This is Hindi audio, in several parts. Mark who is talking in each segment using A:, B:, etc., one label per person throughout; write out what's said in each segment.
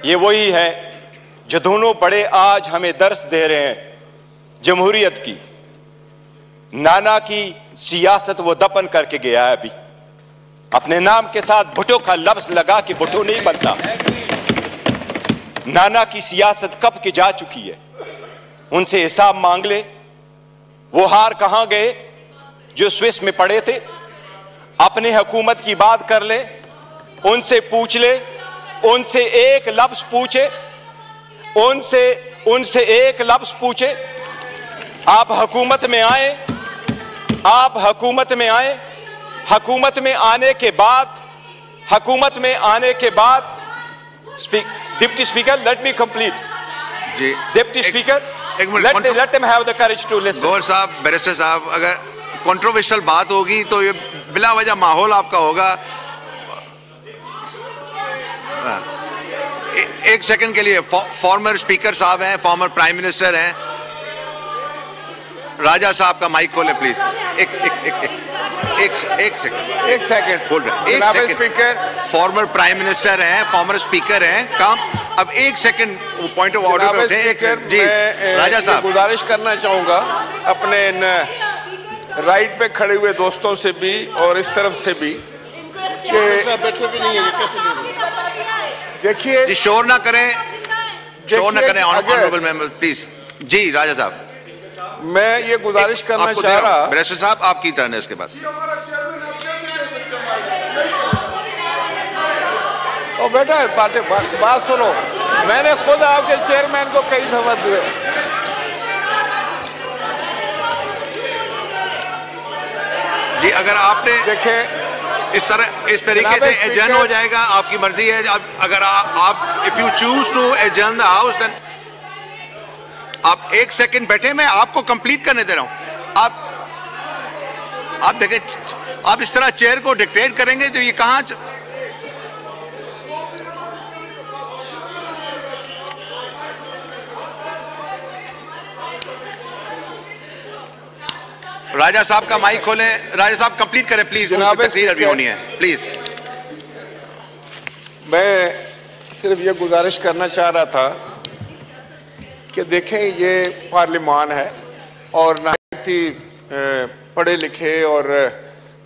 A: ये वही है जो दोनों बड़े आज हमें दर्स दे रहे हैं जमहूरियत की। नाना की सियासत वो दफन करके गया है। अभी अपने नाम के साथ भुट्टो का लफ्ज लगा कि भुट्टो नहीं बनता। नाना की सियासत कब की जा चुकी है, उनसे हिसाब मांग ले। वो हार कहां गए जो स्विस में पड़े थे? अपने हुकूमत की बात कर ले, उनसे पूछ ले, उनसे एक लफ्ज पूछे, उनसे एक लफ्ज पूछे। आप हुकूमत में आए, हुकूमत में आने के बाद deputy speaker, let me complete ji. Deputy speaker, let them have the courage to listen।
B: Gohar साहब, बैरिस्टर साहब, अगर कंट्रोवर्शियल बात होगी तो ये बिला वजह माहौल आपका होगा। एक सेकंड के लिए फॉर्मर स्पीकर साहब हैं, फॉर्मर प्राइम मिनिस्टर हैं, राजा साहब का माइक खोलें प्लीज। एक सेकंड होल्ड, एक second. Speaker former prime minister हैं, फॉर्मर स्पीकर हैं, काम अब एक सेकंड वो पॉइंट ऑफ ऑर्डर पे उठे। जी राजा साहब,
C: गुजारिश करना चाहूंगा अपने राइट पे खड़े हुए दोस्तों से भी और इस तरफ से भी देखिए
B: शोर ना करें, ऑनरेबल मेंबर प्लीज। जी राजा साहब,
C: मैं ये गुजारिश करना चाह रहा।
B: बैरिस्टर साहब आपकी टर्न है, इसके बाद
C: ओ बेटा बात सुनो, मैंने खुद आपके चेयरमैन को कई दफा दिए।
B: जी अगर आपने देखे इस तरीके से एडजर्न हो जाएगा, आपकी मर्जी है। अगर आप if you choose to adjourn the house then आप एक सेकंड बैठे, मैं आपको कंप्लीट करने दे रहा हूं। आप देखें, आप इस तरह चेयर को डिक्टेट करेंगे तो ये कहां राजा साहब का माइक खोलें। राजा साहब कंप्लीट करें प्लीज, तकरीर अभी होनी है प्लीज।
C: मैं सिर्फ ये गुजारिश करना चाह रहा था कि देखें ये पार्लिमान है और नहायत ही पढ़े लिखे और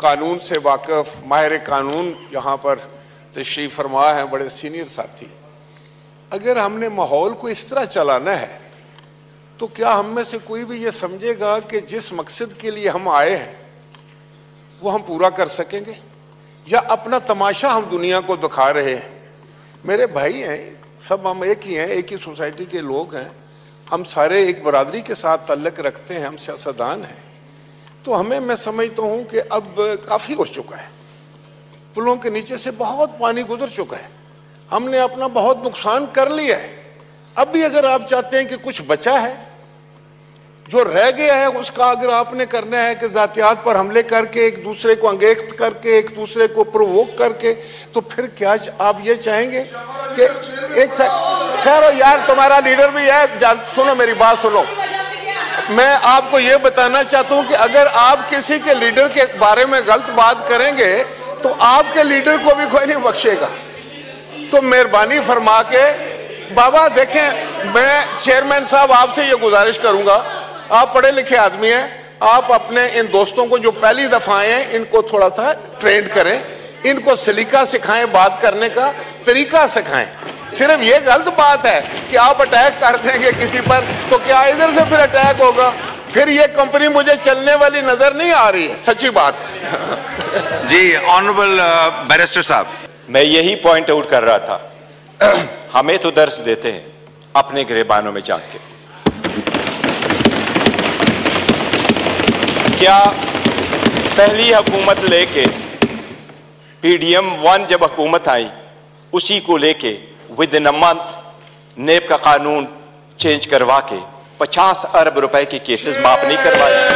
C: कानून से वाकिफ माहिर कानून यहाँ पर तशरीफ फरमा है, बड़े सीनियर साथी। अगर हमने माहौल को इस तरह चलाना है तो क्या हम में से कोई भी ये समझेगा कि जिस मकसद के लिए हम आए हैं वो हम पूरा कर सकेंगे, या अपना तमाशा हम दुनिया को दिखा रहे हैं? मेरे भाई हैं, सब हम एक ही हैं, एक ही सोसाइटी के लोग हैं, हम सारे एक बरादरी के साथ ताल्लुक़ रखते हैं, हम सियासतदान हैं। तो हमें, मैं समझता हूँ कि अब काफ़ी हो चुका है, पुलों के नीचे से बहुत पानी गुजर चुका है, हमने अपना बहुत नुकसान कर लिया है। अब भी अगर आप चाहते हैं कि कुछ बचा है, जो रह गया है, उसका अगर आपने करना है कि जातियात पर हमले करके, एक दूसरे को अंगेख्त करके, एक दूसरे को प्रोवोक करके, तो फिर क्या आप ये चाहेंगे कि एक खैर यार तुम्हारा लीडर भी है, सुनो मेरी बात सुनो। मैं आपको ये बताना चाहता हूं कि अगर आप किसी के लीडर के बारे में गलत बात करेंगे तो आपके लीडर को भी कोई नहीं बख्शेगा। तो मेहरबानी फरमा के बाबा देखें, मैं चेयरमैन साहब आपसे ये गुजारिश करूंगा, आप पढ़े लिखे आदमी हैं, आप अपने इन दोस्तों को जो पहली दफा आए हैं इनको थोड़ा सा ट्रेंड करें, इनको सलीका सिखाएं, बात करने का तरीका सिखाएं। सिर्फ ये गलत बात है कि आप अटैक कर देंगे किसी पर, तो क्या इधर से फिर अटैक होगा? फिर ये कंपनी मुझे चलने वाली नजर नहीं आ रही है, सच्ची बात।
B: जी ऑनरेबल बैरिस्टर साहब,
A: मैं यही पॉइंट आउट कर रहा था। हमें तो दर्स देते हैं अपने गिरेबानों में जाके। क्या पहली हुकूमत लेके PDM 1 जब हुकूमत आई, उसी को लेके विद इन अ मंथ नेब का कानून चेंज करवा के 50 अरब रुपए के केसेस माफ नहीं करवाए?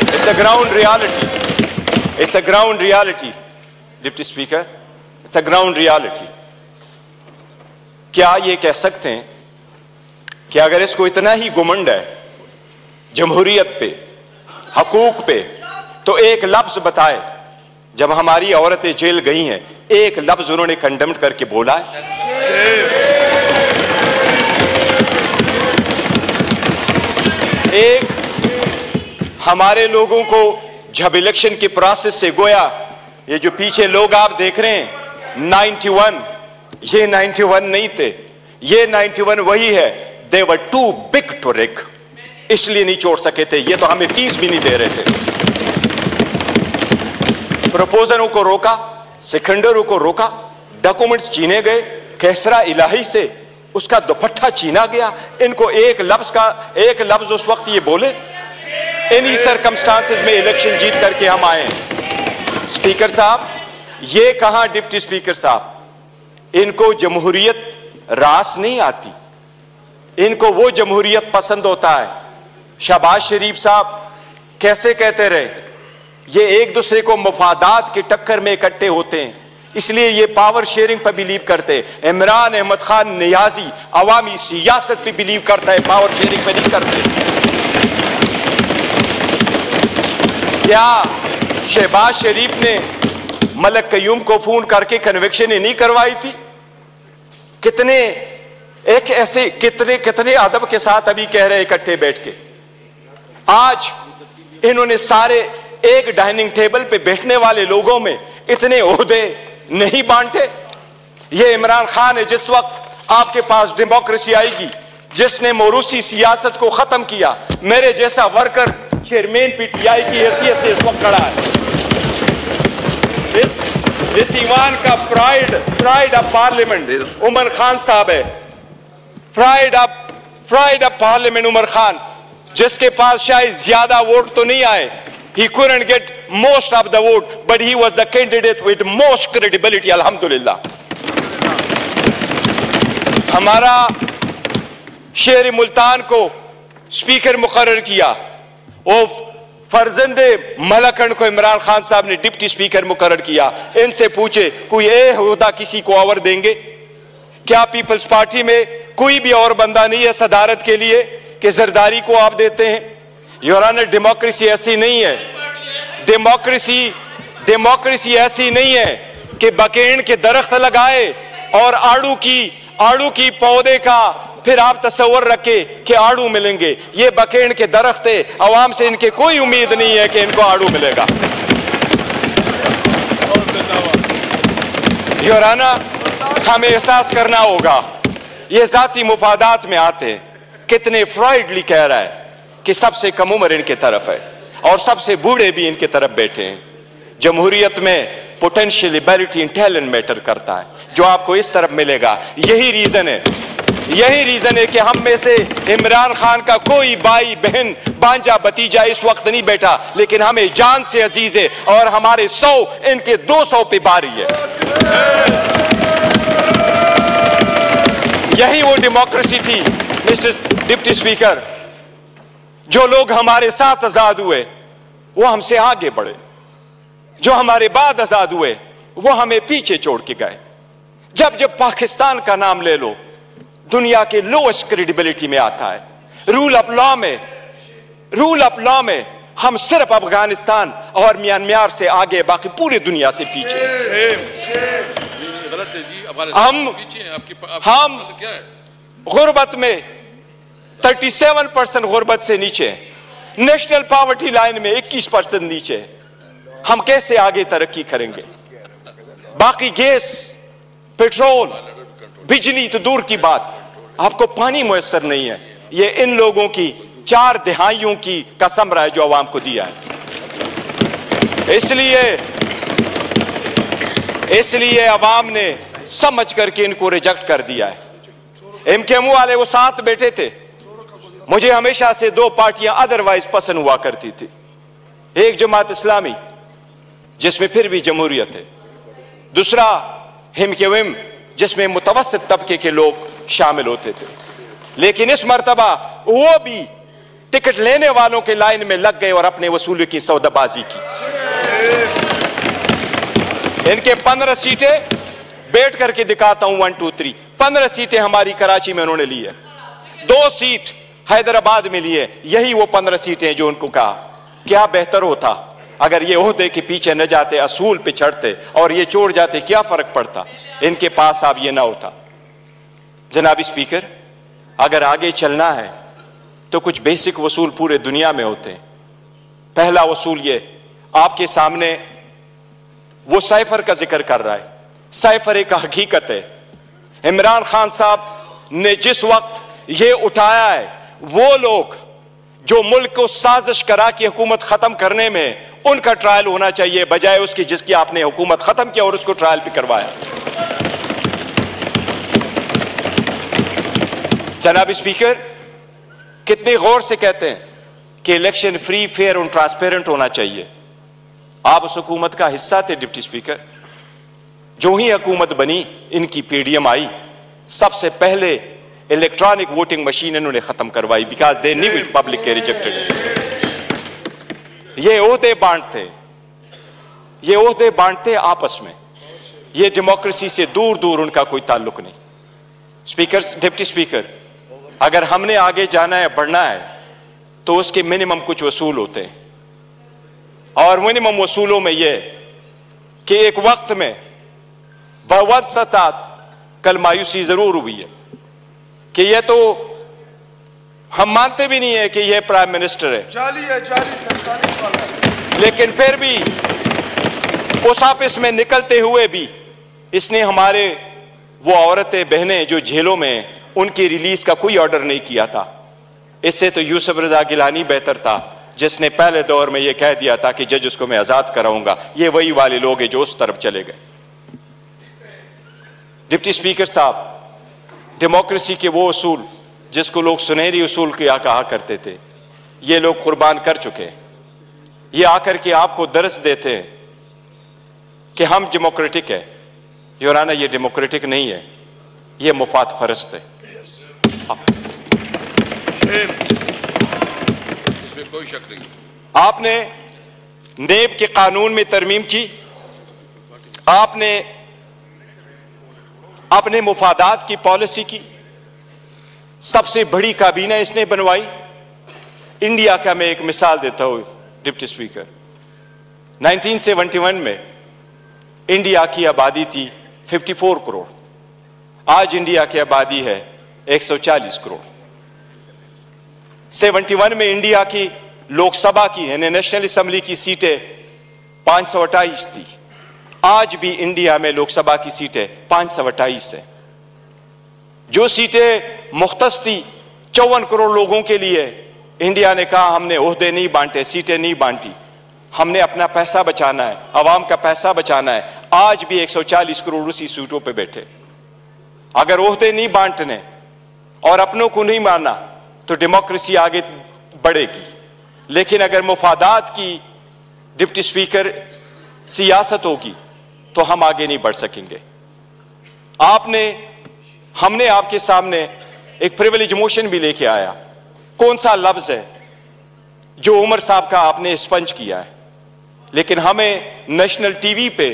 A: It's a ground reality, it's a ground reality deputy speaker, it's a ground reality. क्या ये कह सकते हैं कि अगर इसको इतना ही घुमंड है जमहूरियत पे, हकूक पे, तो एक लफ्ज बताए जब हमारी औरतें जेल गई हैं एक लफ्ज उन्होंने कंडेम करके बोला है? एक हमारे लोगों को जब इलेक्शन के प्रोसेस से गोया, ये जो पीछे लोग आप देख रहे हैं 91, ये 91 नहीं थे, ये 91 वही है। दे वर टू बिग टू रिग, इसलिए नहीं छोड़ सके थे। ये तो हमें 30 भी नहीं दे रहे थे। प्रपोजलों को रोका, सिकंदरों को रोका, डॉक्यूमेंट्स छीने गए, कैसरा इलाही से उसका दुपट्टा छीना गया। इनको एक लफ्ज उस वक्त ये बोले, इन्हीं सरकमस्टांसेस में इलेक्शन जीत करके हम आए हैं। स्पीकर साहब, ये कहां डिप्टी स्पीकर साहब, इनको जमहूरियत रास नहीं आती, इनको वो जमहूरियत पसंद होता है। शहबाज शरीफ साहब कैसे कहते रहे, ये एक दूसरे को मफादात के टक्कर में इकट्ठे होते हैं, इसलिए ये पावर शेयरिंग पर बिलीव करते। इमरान अहमद खान नियाजी अवामी सियासत पे बिलीव करता है, पावर शेयरिंग पे नहीं करते। क्या शहबाज शरीफ ने मलक कयूम को फोन करके कन्विक्शन नहीं करवाई थी? कितने अदब के साथ अभी कह रहे इकट्ठे बैठ के। आज इन्होंने सारे एक डाइनिंग टेबल पे बैठने वाले लोगों में इतने ओहदे नहीं बांटे। ये इमरान खान है, जिस वक्त आपके पास डेमोक्रेसी आएगी, जिसने मोरूसी सियासत को खत्म किया, मेरे जैसा वर्कर चेयरमैन पीटीआई की हैसियत से इस वक्त खड़ा है। इस ईवान का pride of parliament Umar Khan साहब है। Pride of parliament Umar Khan, जिसके पास शायद ज्यादा वोट तो नहीं आए, he couldn't get most of the vote, but he was the candidate with most credibility, alhamdulillah। हमारा शेर मुल्तान को स्पीकर मुकर्रर किया, और फर्जंदे मलकन को इमरान खान साहब ने डिप्टी स्पीकर मुकर्रर किया। इनसे पूछे कोई ओहदा किसी को और देंगे क्या? पीपल्स पार्टी में कोई भी और बंदा नहीं है सदारत के लिए कि जरदारी को आप देते हैं? योर ऑनर, डेमोक्रेसी ऐसी नहीं है। डेमोक्रेसी ऐसी नहीं है कि बकेन के दरख्त लगाए और आड़ू की पौधे का फिर आप तस्वर रखे कि आड़ू मिलेंगे। ये बकेन के दरख्त है, अवाम से इनके कोई उम्मीद नहीं है कि इनको आड़ू मिलेगा। योर ऑनर, हमें एहसास करना होगा ये जाती मुफादात में आते हैं। कितने फ्राइडली कह रहा है कि सबसे कम उम्र इनके तरफ है और सबसे बूढ़े भी इनके तरफ बैठे हैं। जमहूरियत में potential ability in talent matter करता है, जो आपको इस तरफ मिलेगा। यही रीजन है कि हम में से इमरान खान का कोई भाई बहन भांजा भतीजा इस वक्त नहीं बैठा, लेकिन हमें जान से अजीज है और हमारे 100 इनके 200 पे बारी है। यही वो डेमोक्रेसी थी मिस्टर डिप्टी स्पीकर। जो लोग हमारे साथ आजाद हुए वो हमसे आगे बढ़े, जो हमारे बाद आजाद हुए वो हमें पीछे छोड़ के गए। जब पाकिस्तान का नाम ले लो, दुनिया के लोएस्ट क्रेडिबिलिटी में आता है। रूल ऑफ लॉ में हम सिर्फ अफगानिस्तान और म्यांमार से आगे, बाकी पूरी दुनिया से पीछे। हम गुर्बत में 37% गुर्बत से नीचे, नेशनल पॉवर्टी लाइन में 21% नीचे। हम कैसे आगे तरक्की करेंगे? बाकी गैस, पेट्रोल, बिजली तो दूर की बात, आपको पानी मुयस्सर नहीं है। ये इन लोगों की 4 दहाइयों की कसम रहा है जो अवाम को दिया है। इसलिए अवाम ने समझ करके इनको रिजेक्ट कर दिया है। एमकेएम वाले वो साथ बैठे थे। मुझे हमेशा से 2 पार्टियां अदरवाइज पसंद हुआ करती थी। एक जमात इस्लामी, जिसमें फिर भी जमहूरियत है, दूसरा एमकेएम, जिसमें मुतवस्सित तबके के लोग शामिल होते थे। लेकिन इस मर्तबा वो भी टिकट लेने वालों के लाइन में लग गए और अपने वसूली की सौदाबाजी की। इनके 15 सीटें बैठ करके दिखाता हूं, 1 2 3 15 सीटें हमारी कराची में उन्होंने ली है, 2 सीट हैदराबाद में ली है। यही वो 15 सीटें जो उनको कहा क्या बेहतर होता अगर ये ओहदे के पीछे न जाते, असूल पे चढ़ते और ये छोड़ जाते, क्या फर्क पड़ता? इनके पास अब ये ना होता। जनाब स्पीकर, अगर आगे चलना है तो कुछ बेसिक वसूल पूरे दुनिया में होते हैं। पहला वसूल ये, आपके सामने वो साइफर का जिक्र कर रहा है। साइफर एक हकीकत है। इमरान खान साहब ने जिस वक्त ये उठाया है, वो लोग जो मुल्क को साजिश करा कि हुकूमत खत्म करने में, उनका ट्रायल होना चाहिए बजाय उसकी जिसकी आपने हुकूमत खत्म किया और उसको ट्रायल भी करवाया। जनाब स्पीकर, कितने गौर से कहते हैं कि इलेक्शन फ्री, फेयर और ट्रांसपेरेंट होना चाहिए। आप उस हुकूमत का हिस्सा थे डिप्टी स्पीकर। जो ही हुकूमत बनी, इनकी पीडीएम आई, सबसे पहले इलेक्ट्रॉनिक वोटिंग मशीन इन्होंने खत्म करवाई, because they knew it public के रिजेक्टेड। ये ओहदे बांटते, ये ओहदे बांटते आपस में, ये डेमोक्रेसी से दूर दूर उनका कोई ताल्लुक नहीं। स्पीकर, डिप्टी स्पीकर, अगर हमने आगे जाना है, बढ़ना है, तो उसके मिनिमम कुछ वसूल होते हैं। और मिनिमम वसूलों में यह कि एक वक्त में बवद सतात कल मायूसी जरूर हुई है कि यह तो हम मानते भी नहीं है कि यह प्राइम मिनिस्टर है, लेकिन फिर भी उस ऑफिस में निकलते हुए भी इसने हमारे वो औरतें बहनें जो जेलों में, उनकी रिलीज का कोई ऑर्डर नहीं किया था। इससे तो यूसुफ रजा गिलानी बेहतर था, जिसने पहले दौर में यह कह दिया था कि जज उसको मैं आजाद कराऊंगा। ये वही वाले लोग हैं जो उस तरफ चले गए। डिप्टी स्पीकर साहब, डेमोक्रेसी के वो उसूल जिसको लोग सुनहरी उसूल क्या कहा करते थे, ये लोग कुर्बान कर चुके हैं। ये आकर के आपको दर्स देते हैं कि हम डेमोक्रेटिक है। योराना, ये डेमोक्रेटिक नहीं है, ये मुफाद परस्त है।
B: इसमें कोई शक नहीं।
A: आपने नेब के कानून में तरमीम की, आपने अपने मुफादात की पॉलिसी की, सबसे बड़ी काबीना इसने बनवाई। इंडिया का मैं एक मिसाल देता हूं डिप्टी स्पीकर। 1971 में इंडिया की आबादी थी 54 करोड़, आज इंडिया की आबादी है 140 करोड़। 71 में इंडिया की लोकसभा की यानी नेशनल असेंबली की सीटें 528 थी, आज भी इंडिया में लोकसभा की सीटें 528 है। जो सीटें मुख्तस थी 54 करोड़ लोगों के लिए, इंडिया ने कहा हमने ओहदे नहीं बांटे, सीटें नहीं बांटी, हमने अपना पैसा बचाना है, अवाम का पैसा बचाना है। आज भी 140 करोड़ उसी सीटों पे बैठे। अगर ओहदे नहीं बांटने और अपनों को नहीं मानना तो डेमोक्रेसी आगे बढ़ेगी, लेकिन अगर मुफादात की डिप्टी स्पीकर सियासत होगी तो हम आगे नहीं बढ़ सकेंगे। हमने आपके सामने एक प्रिविलेज मोशन भी लेके आया। कौन सा लफ्ज है जो उमर साहब का आपने स्पंज किया है, लेकिन हमें नेशनल टीवी पे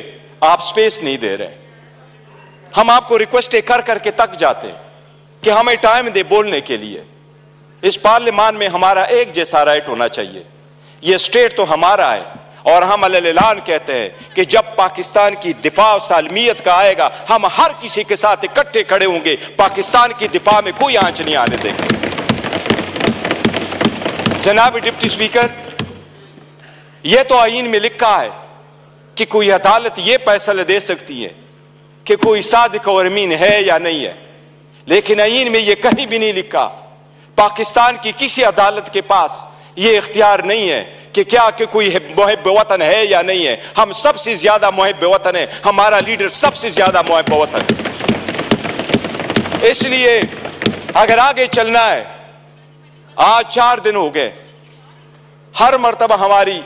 A: आप स्पेस नहीं दे रहे। हम आपको रिक्वेस्ट कर करके तक जाते कि हमें टाइम दे बोलने के लिए। इस पार्लियामान में हमारा एक जैसा राइट होना चाहिए। यह स्टेट तो हमारा है और हम अलग-ऐलान कहते हैं कि जब पाकिस्तान की दिफा और सालमियत का आएगा, हम हर किसी के साथ इकट्ठे खड़े होंगे। पाकिस्तान की दिफा में कोई आंच नहीं आने देंगे। जनाब डिप्टी स्पीकर, यह तो आईन में लिखा है कि कोई अदालत यह फैसला दे सकती है कि कोई सादिक और अमीन है या नहीं है, लेकिन आईन में यह कहीं भी नहीं लिखा। पाकिस्तान की किसी अदालत के पास यह इख्तियार नहीं है कि क्या कि कोई मुहिब वतन है या नहीं है। हम सबसे ज्यादा मुहिब वतन है, हमारा लीडर सबसे ज्यादा मुहिब वतन है। इसलिए अगर आगे चलना है, आज 4 दिन हो गए, हर मर्तबा हमारी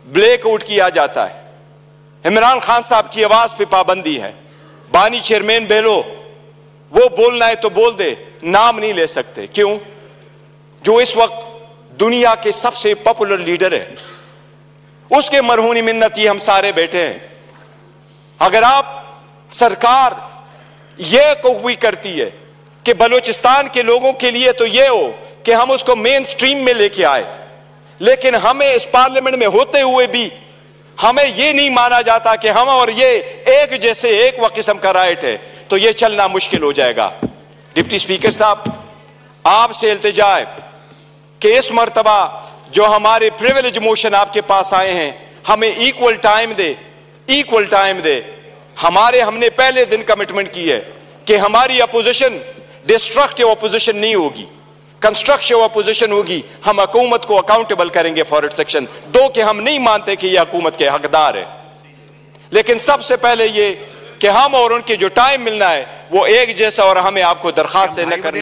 A: ब्लैकआउट किया जाता है। इमरान खान साहब की आवाज पे पाबंदी है। बानी चेयरमैन बेलो, वो बोलना है तो बोल दे, नाम नहीं ले सकते। क्यों? जो इस वक्त दुनिया के सबसे पॉपुलर लीडर है, उसके मरहूनी मिन्नती हम सारे बैठे हैं। अगर आप सरकार यह कोई करती है कि बलूचिस्तान के लोगों के लिए तो यह हो कि हम उसको मेन स्ट्रीम में लेके आए, लेकिन हमें इस पार्लियामेंट में होते हुए भी हमें यह नहीं माना जाता कि हम और ये एक जैसे एक किस्म का राइट है, तो यह चलना मुश्किल हो जाएगा। डिप्टी स्पीकर साहब, आपसे इल्तिजा है कि इस मर्तबा जो हमारे प्रिविलेज मोशन आपके पास आए हैं, हमें इक्वल टाइम दे। हमने पहले दिन कमिटमेंट की है कि हमारी अपोजिशन डिस्ट्रक्टिव अपोजिशन नहीं होगी, कंस्ट्रक्टिव अपोजिशन होगी। हम हुकूमत को अकाउंटेबल करेंगे फॉर इट सेक्शन 2 के हम नहीं मानते कि यह हुकूमत के हकदार है, लेकिन सबसे पहले ये कि हम और उनके जो टाइम मिलना है वो एक जैसा, और हमें आपको दरखास्त न करनी